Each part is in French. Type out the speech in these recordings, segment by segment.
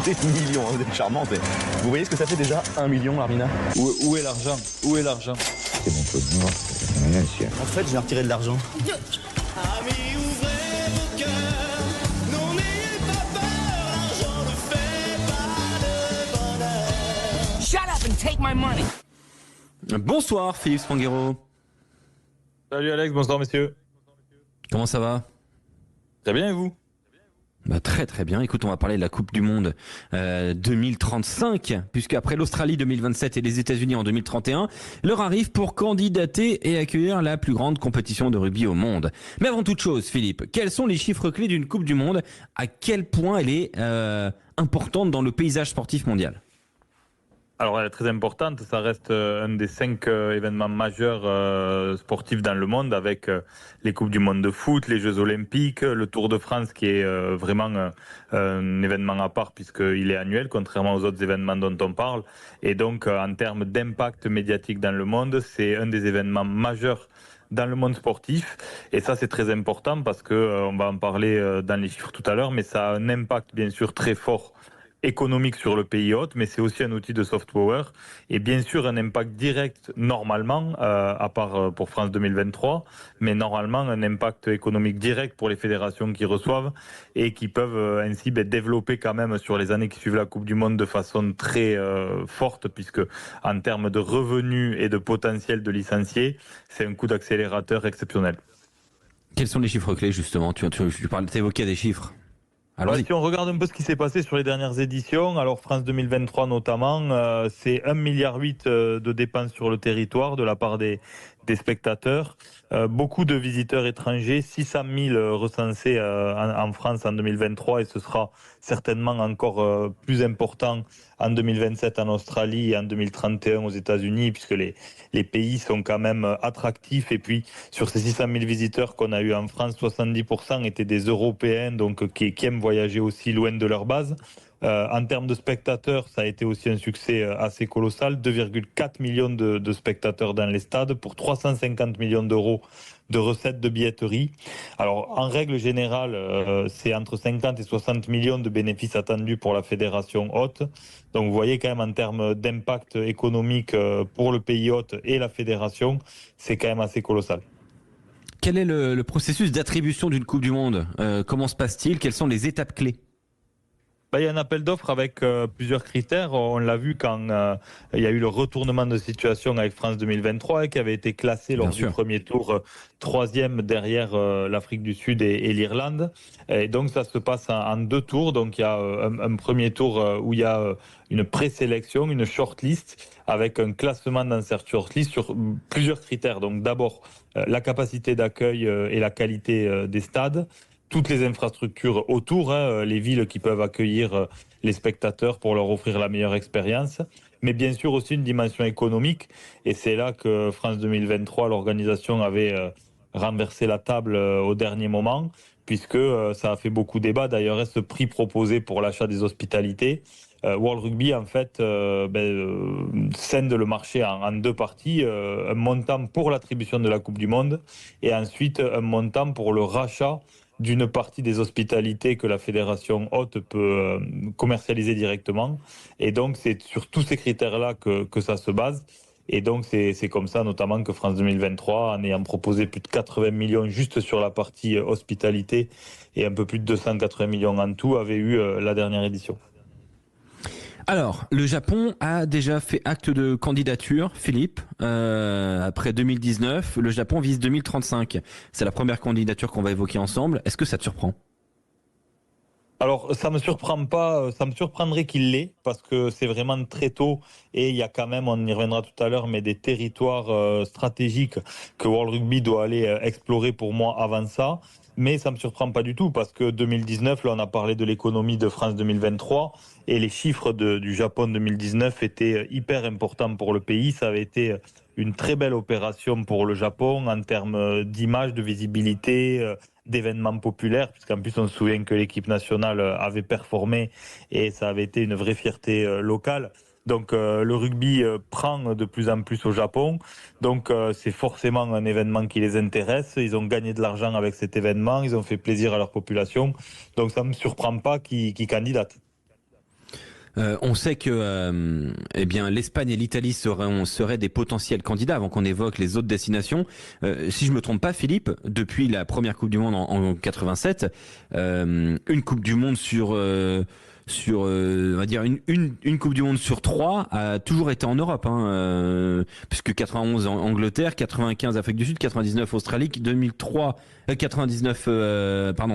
des millions, vous êtes charmante. Vous voyez ce que ça fait déjà 1 million, Larmina? Où est l'argent? Où est l'argent? C'est mon peu de noir, c'est rien ici. En fait, je vais retirer de l'argent. Amis, ouvrez vos cœurs, non n'ayez pas peur, l'argent ne fait pas le bonheur. Shut up and take my money. Bonsoir Philippe Spanghero. Salut Alex, bonsoir messieurs. Comment ça va? Très bien et vous? Bah, très très bien. Écoute, on va parler de la Coupe du Monde 2035, puisque après l'Australie 2027 et les États-Unis en 2031, l'heure arrive pour candidater et accueillir la plus grande compétition de rugby au monde. Mais avant toute chose, Philippe, quels sont les chiffres clés d'une Coupe du Monde? À quel point elle est importante dans le paysage sportif mondial? Alors elle est très importante, ça reste un des 5 événements majeurs sportifs dans le monde avec les Coupes du Monde de foot, les Jeux Olympiques, le Tour de France qui est vraiment un événement à part puisqu'il est annuel contrairement aux autres événements dont on parle. Et donc en termes d'impact médiatique dans le monde, c'est un des événements majeurs dans le monde sportif. Et ça c'est très important parce que on va en parler dans les chiffres tout à l'heure, mais ça a un impact bien sûr très fort économique sur le pays hôte, mais c'est aussi un outil de soft power et bien sûr un impact direct normalement, à part pour France 2023, mais normalement un impact économique direct pour les fédérations qui reçoivent et qui peuvent ainsi développer quand même sur les années qui suivent la Coupe du Monde de façon très forte, puisque en termes de revenus et de potentiel de licenciés, c'est un coup d'accélérateur exceptionnel. Quels sont les chiffres clés justement? Tu évoquais des chiffres. Si on regarde un peu ce qui s'est passé sur les dernières éditions, alors France 2023 notamment, c'est 1,8 milliard de dépenses sur le territoire de la part des spectateurs. Beaucoup de visiteurs étrangers, 600 000 recensés en France en 2023 et ce sera certainement encore plus important en 2027 en Australie et en 2031 aux États-Unis puisque les pays sont quand même attractifs. Et puis sur ces 600 000 visiteurs qu'on a eu en France, 70% étaient des Européens donc qui aiment voyager aussi loin de leur base. En termes de spectateurs, ça a été aussi un succès assez colossal, 2,4 millions de spectateurs dans les stades pour 350 millions d'euros de recettes de billetterie. Alors en règle générale, c'est entre 50 et 60 millions de bénéfices attendus pour la fédération hôte. Donc vous voyez quand même en termes d'impact économique pour le pays hôte et la fédération, c'est quand même assez colossal. Quel est le processus d'attribution d'une Coupe du Monde? Comment se passe-t-il? Quelles sont les étapes clés? Il y a un appel d'offres avec plusieurs critères. On l'a vu quand il y a eu le retournement de situation avec France 2023 qui avait été classé lors du premier tour 3e derrière l'Afrique du Sud et l'Irlande. Et donc ça se passe en 2 tours. Donc il y a un premier tour où il y a une présélection, une shortlist avec un classement dans cette shortlist sur plusieurs critères. Donc d'abord la capacité d'accueil et la qualité des stades. Toutes les infrastructures autour, les villes qui peuvent accueillir les spectateurs pour leur offrir la meilleure expérience, mais bien sûr aussi une dimension économique. Et c'est là que France 2023, l'organisation avait renversé la table au dernier moment, puisque ça a fait beaucoup débat. D'ailleurs, ce prix proposé pour l'achat des hospitalités, World Rugby en fait scinde le marché en 2 parties, un montant pour l'attribution de la Coupe du Monde et ensuite un montant pour le rachat d'une partie des hospitalités que la fédération hôte peut commercialiser directement. Et donc, c'est sur tous ces critères-là que ça se base. Et donc, c'est comme ça, notamment, que France 2023, en ayant proposé plus de 80 millions juste sur la partie hospitalité et un peu plus de 280 millions en tout, avait eu la dernière édition. Alors, le Japon a déjà fait acte de candidature, Philippe. Après 2019, le Japon vise 2035. C'est la première candidature qu'on va évoquer ensemble. Est-ce que ça te surprend ? Alors, ça me surprend pas, ça me surprendrait qu'il l'ait, parce que c'est vraiment très tôt, et il y a quand même, on y reviendra tout à l'heure, mais des territoires stratégiques que World Rugby doit aller explorer pour moi avant ça. Mais ça me surprend pas du tout, parce que 2019, là on a parlé de l'économie de France 2023, et les chiffres du Japon 2019 étaient hyper importants pour le pays. Ça avait été une très belle opération pour le Japon en termes d'image, de visibilité, d'événements populaires, puisqu'en plus on se souvient que l'équipe nationale avait performé et ça avait été une vraie fierté locale. Donc le rugby prend de plus en plus au Japon, donc c'est forcément un événement qui les intéresse. Ils ont gagné de l'argent avec cet événement, ils ont fait plaisir à leur population, donc ça ne me surprend pas qu'ils candidatent. On sait que l'Espagne et l'Italie seraient des potentiels candidats avant qu'on évoque les autres destinations. Si je me trompe pas, Philippe, depuis la première Coupe du Monde en 87, une Coupe du Monde on va dire une Coupe du Monde sur 3 a toujours été en Europe, puisque 91 en Angleterre, 95 Afrique du Sud, 99 Australie, 99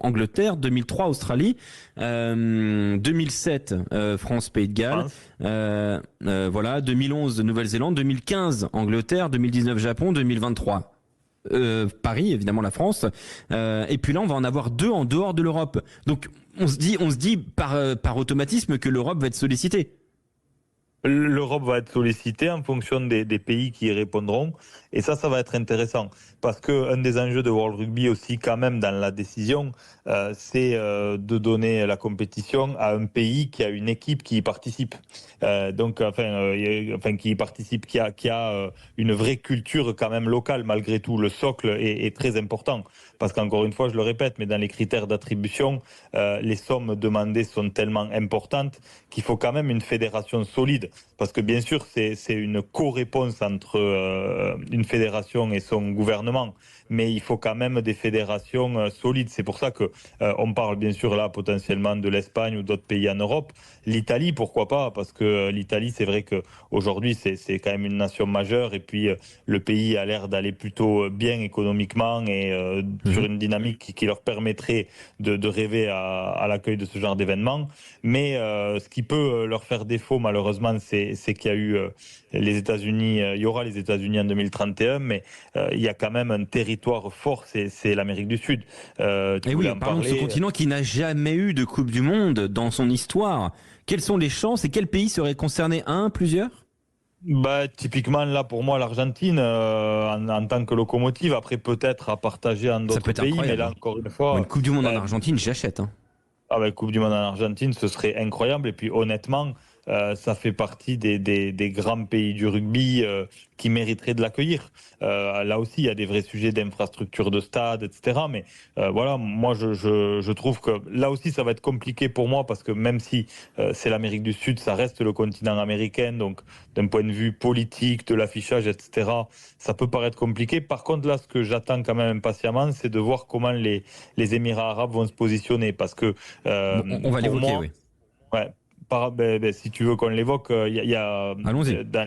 Angleterre, 2003 Australie, 2007 France Pays de Galles, 2011 Nouvelle-Zélande, 2015 Angleterre, 2019 Japon, 2023 Paris, évidemment la France, et puis là on va en avoir 2 en dehors de l'Europe. Donc on se dit par automatisme que l'Europe va être sollicitée. L'Europe va être sollicitée en fonction des pays qui y répondront. Et ça va être intéressant. Parce qu'un des enjeux de World Rugby aussi, quand même, dans la décision, c'est de donner la compétition à un pays qui a une équipe qui y participe. Qui y participe, qui a une vraie culture quand même locale, malgré tout. Le socle est très important. Parce qu'encore une fois, je le répète, mais dans les critères d'attribution, les sommes demandées sont tellement importantes qu'il faut quand même une fédération solide. Parce que bien sûr, c'est une co-réponse entre une fédération et son gouvernement. Mais il faut quand même des fédérations solides. C'est pour ça que on parle bien sûr là potentiellement de l'Espagne ou d'autres pays en Europe. L'Italie, pourquoi pas? Parce que l'Italie, c'est vrai qu'aujourd'hui, c'est quand même une nation majeure. Et puis, le pays a l'air d'aller plutôt bien économiquement et sur une dynamique qui leur permettrait de rêver à l'accueil de ce genre d'événement. Mais ce qui peut leur faire défaut, malheureusement, c'est qu'il y a eu les États-Unis. Il y aura les États-Unis en 2031, mais il y a quand même un territoire fort, c'est l'Amérique du Sud. Et oui, parlons de ce continent qui n'a jamais eu de Coupe du Monde dans son histoire. Quelles sont les chances et quel pays serait concerné? Plusieurs? Typiquement, là, pour moi, l'Argentine, en tant que locomotive, après peut-être à partager en d'autres pays, mais là, encore une fois... Une Coupe du Monde en Argentine, j'achète. Coupe du Monde en Argentine, ce serait incroyable. Et puis, honnêtement, ça fait partie des grands pays du rugby qui mériteraient de l'accueillir. Là aussi, il y a des vrais sujets d'infrastructure de stade, etc. Mais moi, je trouve que là aussi, ça va être compliqué pour moi parce que même si c'est l'Amérique du Sud, ça reste le continent américain. Donc, d'un point de vue politique, de l'affichage, etc., ça peut paraître compliqué. Par contre, là, ce que j'attends quand même impatiemment, c'est de voir comment les Émirats arabes vont se positionner. Parce que... on va l'évoquer, oui. Ouais. Si tu veux qu'on l'évoque, il y a Allons-y. Dans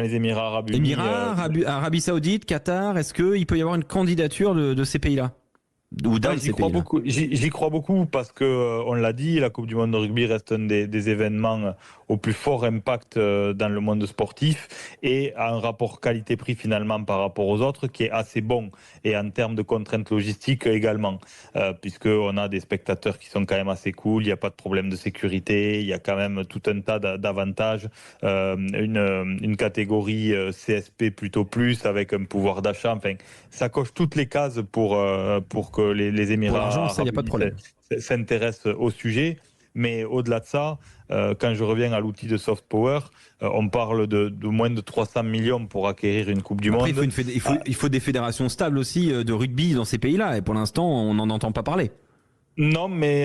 les Émirats arabes unis... Arabie Saoudite, Qatar, est-ce qu'il peut y avoir une candidature de ces pays-là? J'y crois beaucoup parce que on l'a dit, la Coupe du Monde de rugby reste un des événements au plus fort impact dans le monde sportif et a un rapport qualité-prix finalement par rapport aux autres qui est assez bon et en termes de contraintes logistiques également puisqu'on a des spectateurs qui sont quand même assez cool, il n'y a pas de problème de sécurité, il y a quand même tout un tas d'avantages, une catégorie CSP plutôt plus avec un pouvoir d'achat, enfin ça coche toutes les cases pour que les Émirats arabes s'intéressent au sujet. Mais au-delà de ça, quand je reviens à l'outil de soft power, on parle de moins de 300 millions pour acquérir une Coupe du Monde. Il faut des fédérations stables aussi de rugby dans ces pays-là. Et pour l'instant, on n'en entend pas parler. Non, mais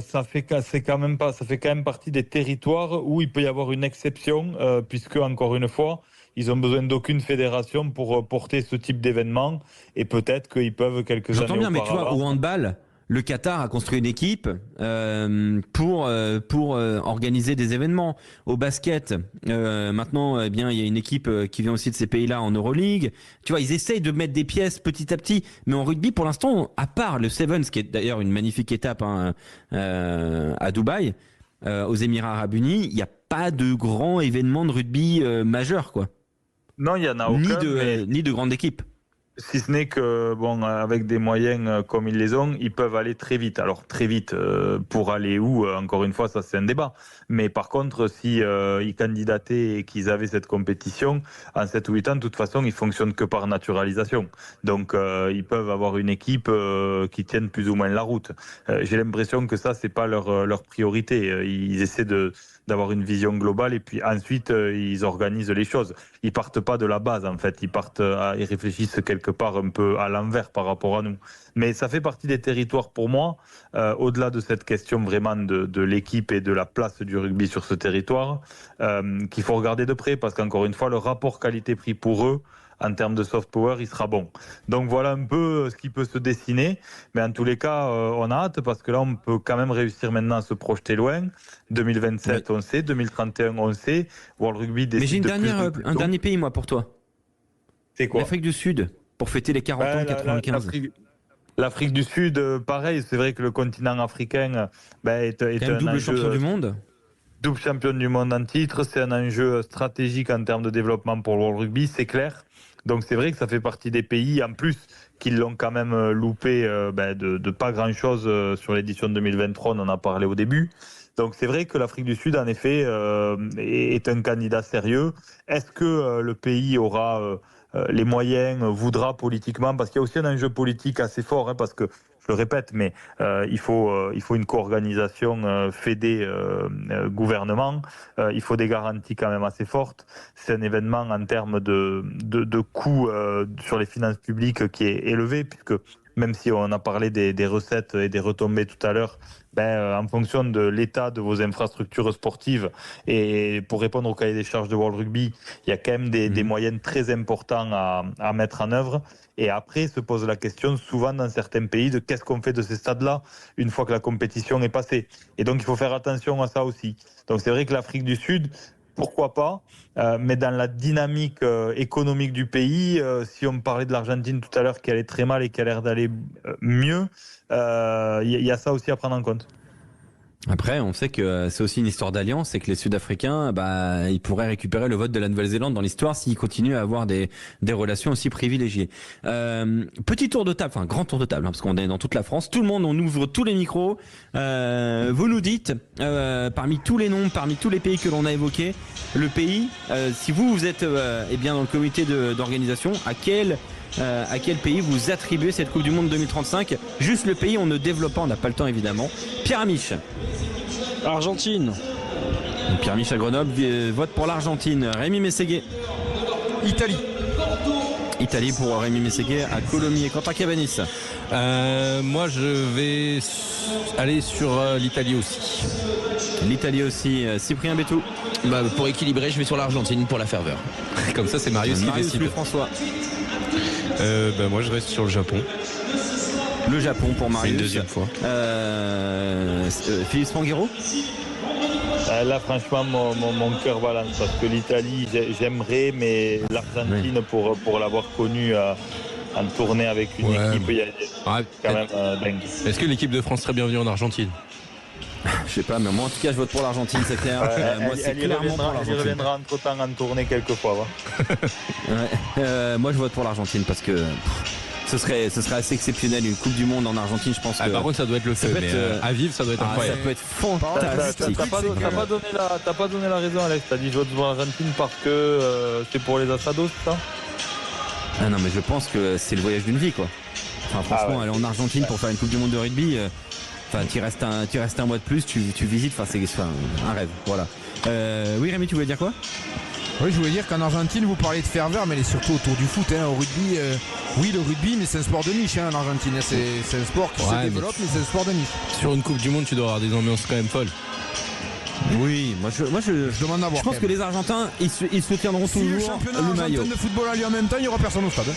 ça fait quand même partie des territoires où il peut y avoir une exception, puisque encore une fois, ils ont besoin d'aucune fédération pour porter ce type d'événement, et peut-être qu'ils peuvent quelques années auparavant... J'entends bien, mais tu vois, au handball, le Qatar a construit une équipe pour organiser des événements. Au basket, maintenant, il y a une équipe qui vient aussi de ces pays-là en Euroleague. Tu vois, ils essayent de mettre des pièces petit à petit. Mais en rugby, pour l'instant, à part le Sevens, qui est d'ailleurs une magnifique étape à Dubaï, aux Émirats arabes unis, il n'y a pas de grand événement de rugby majeur, quoi. Non, il n'y en a aucun. Ni de grande équipe. Si ce n'est que, avec des moyens comme ils les ont, ils peuvent aller très vite. Alors, très vite, pour aller où, encore une fois, ça c'est un débat. Mais par contre, si ils candidataient et qu'ils avaient cette compétition, en 7 ou 8 ans, de toute façon, ils fonctionnent que par naturalisation. Donc, ils peuvent avoir une équipe qui tienne plus ou moins la route. J'ai l'impression que ça, c'est pas leur priorité. Ils essaient d'avoir une vision globale et puis ensuite, ils organisent les choses. Ils partent pas de la base, en fait. Ils réfléchissent quelques quelque part un peu à l'envers par rapport à nous. Mais ça fait partie des territoires pour moi, au-delà de cette question vraiment de l'équipe et de la place du rugby sur ce territoire, qu'il faut regarder de près parce qu'encore une fois, le rapport qualité-prix pour eux, en termes de soft power, il sera bon. Donc voilà un peu ce qui peut se dessiner. Mais en tous les cas, on a hâte parce que là, on peut quand même réussir maintenant à se projeter loin. 2027, on sait. 2031, on sait. World Rugby décide. Mais j'ai un dernier pays, moi, pour toi. C'est quoi? L'Afrique du Sud, pour fêter les 40 ans de 95. L'Afrique du Sud, pareil. C'est vrai que le continent africain est un double champion du monde. Double champion du monde en titre. C'est un enjeu stratégique en termes de développement pour le World Rugby, c'est clair. Donc c'est vrai que ça fait partie des pays, en plus, qui l'ont quand même loupé de pas grand-chose sur l'édition 2023, on en a parlé au début. Donc c'est vrai que l'Afrique du Sud, en effet, est un candidat sérieux. Est-ce que le pays aura les moyens, voudra politiquement, parce qu'il y a aussi un enjeu politique assez fort, parce que, je le répète, mais il faut une co-organisation fédé-gouvernement, il faut des garanties quand même assez fortes. C'est un événement en termes de coûts sur les finances publiques qui est élevé, puisque même si on a parlé des recettes et des retombées tout à l'heure, en fonction de l'état de vos infrastructures sportives et pour répondre au cahier des charges de World Rugby, il y a quand même des moyens très importants à mettre en œuvre. Et après se pose la question souvent dans certains pays de qu'est-ce qu'on fait de ces stades-là une fois que la compétition est passée. Et donc il faut faire attention à ça aussi. Donc c'est vrai que l'Afrique du Sud, pourquoi pas, mais dans la dynamique économique du pays, si on parlait de l'Argentine tout à l'heure qui allait très mal et qui a l'air d'aller mieux, il y a ça aussi à prendre en compte. Après, on sait que c'est aussi une histoire d'alliance et que les Sud-Africains, ils pourraient récupérer le vote de la Nouvelle-Zélande dans l'histoire s'ils continuent à avoir des relations aussi privilégiées. Petit tour de table, enfin grand tour de table, parce qu'on est dans toute la France. Tout le monde, on ouvre tous les micros. Vous nous dites, parmi tous les noms, parmi tous les pays que l'on a évoqués, le pays, si vous êtes dans le comité d'organisation, à quel pays vous attribuez cette Coupe du Monde 2035? Juste le pays, on ne développe pas, on n'a pas le temps évidemment. Pierre Amiche. Argentine. Pierre Amiche à Grenoble vote pour l'Argentine. Rémi Mességuet. Italie pour Rémi Mességuet à Colomiers. Quentin Cabanis. Moi je vais aller sur l'Italie aussi. L'Italie aussi. Cyprien Bétou. Pour équilibrer, je vais sur l'Argentine pour la ferveur. Comme ça c'est Marius qui décide. François. Moi je reste sur le Japon. Le Japon pour Marius. Une deuxième fois. Philippe Spanghero. Là franchement mon cœur balance parce que l'Italie j'aimerais, mais l'Argentine pour l'avoir connue en tournée avec une équipe, il y a quand même dingue. Est-ce que l'équipe de France serait bienvenue en Argentine? Je sais pas, mais moi en tout cas je vote pour l'Argentine, c'est clair. Moi c'est clairement pour l'Argentine. Elle reviendra entre temps en tournée quelques fois. Moi je vote pour l'Argentine parce que ce serait assez exceptionnel, une Coupe du Monde en Argentine, je pense que... Par contre ça doit être le feu, mais à vivre ça doit être incroyable. Ça peut être fantastique. T'as pas donné la raison, Alex, t'as dit je vote pour l'Argentine parce que c'est pour les asados, c'est ça? Ah non mais je pense que c'est le voyage d'une vie quoi. Enfin franchement aller en Argentine pour faire une Coupe du Monde de rugby, tu restes un mois de plus, tu visites, c'est un rêve, voilà. Oui Rémi, tu voulais dire quoi? Oui, je voulais dire qu'en Argentine, vous parlez de ferveur, mais elle est surtout autour du foot. Au rugby, oui, le rugby, mais c'est un sport de niche en Argentine. C'est un sport qui se développe, mais c'est un sport de niche. Sur une Coupe du Monde, tu dois avoir des ambiances quand même folles. Oui, moi je demande à voir. Je pense que les Argentins, ils se tiendront toujours le championnat le maillot. de football a lieu en même temps, il n'y aura personne au stade.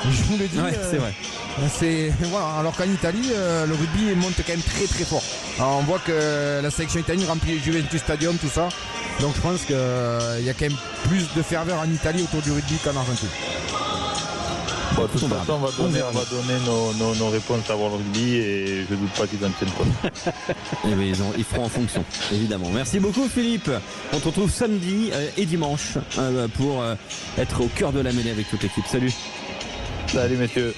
Je vous le dis. Ouais, c'est vrai. Voilà. Alors qu'en Italie, le rugby monte quand même très très fort. Alors, on voit que la sélection italienne remplit le Juventus Stadium, tout ça. Donc je pense qu'il y a quand même plus de ferveur en Italie autour du rugby qu'en Argentine. De toute façon, on va donner nos réponses à World Rugby et je ne doute pas qu'ils en tiennent compte. Ils feront en fonction, évidemment. Merci beaucoup Philippe. On te retrouve samedi et dimanche pour être au cœur de la mêlée avec toute l'équipe. Salut. Salut messieurs.